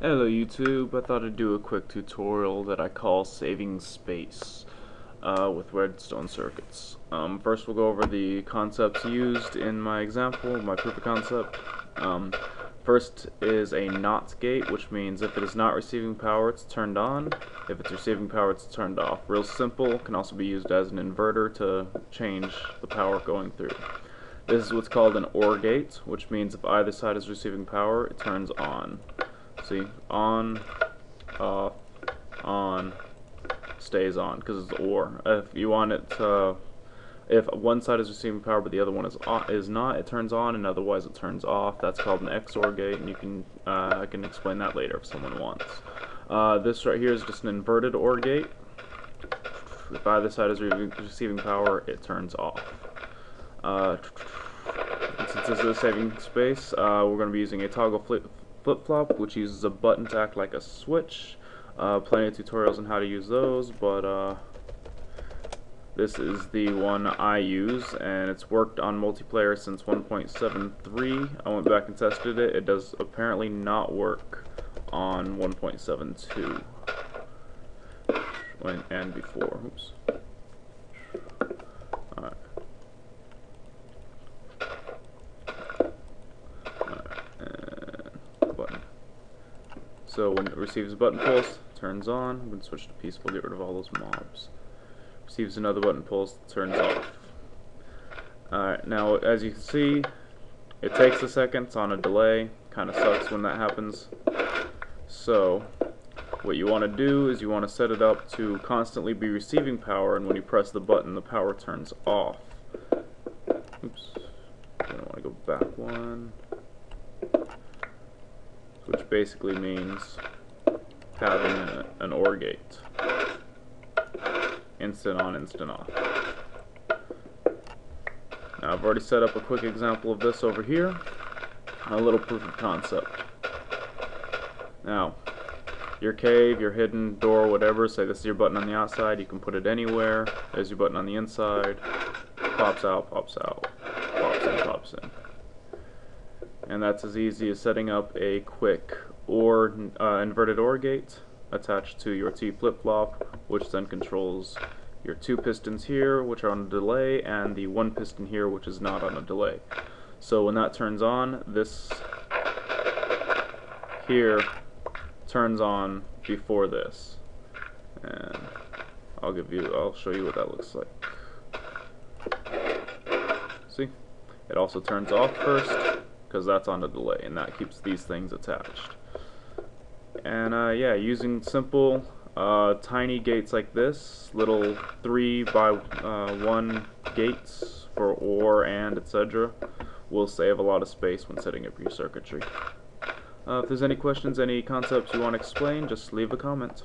Hello YouTube, I thought I'd do a quick tutorial that I call saving space with redstone circuits. First we'll go over the concepts used in my example, my proof of concept. First is a NOT gate, which means if it is not receiving power it's turned on, if it's receiving power it's turned off. Real simple, can also be used as an inverter to change the power going through. This is what's called an OR gate, which means if either side is receiving power it turns on. See, on, off, on, stays on, because it's OR. If you want it to, if one side is receiving power but the other one is not, it turns on, and otherwise it turns off. That's called an XOR gate, and you can I can explain that later if someone wants. This right here is just an inverted OR gate. If either side is receiving power, it turns off. Since this is saving space, we're going to be using a toggle flip-flop, which uses a button to act like a switch. Plenty of tutorials on how to use those, but this is the one I use, and it's worked on multiplayer since 1.73. I went back and tested it. It does apparently not work on 1.72 and before. Oops. Alright. So when it receives a button pulse, it turns on. I'm going to switch to peaceful, get rid of all those mobs. Receives another button pulse, it turns off. Alright, now as you can see, it takes a second, it's on a delay. Kind of sucks when that happens. So what you want to do is you want to set it up to constantly be receiving power, and when you press the button the power turns off. Oops, I don't want to go back one. Which basically means having an OR gate. Instant on, instant off. Now I've already set up a quick example of this over here. A little proof of concept. Now, your cave, your hidden door, whatever, say this is your button on the outside, you can put it anywhere. There's your button on the inside. Pops out, pops in. And that's as easy as setting up a quick inverted OR gate attached to your t-flipflop, which then controls your two pistons here, which are on a delay, and the one piston here, which is not on a delay. So when that turns on, this here turns on before this, and I'll show you what that looks like. See, it also turns off first, because that's on the delay, and that keeps these things attached. And yeah, using simple tiny gates like this, little 3 by 1 gates for OR and etc., will save a lot of space when setting up your circuitry. If there's any questions, any concepts you want to explain, just leave a comment.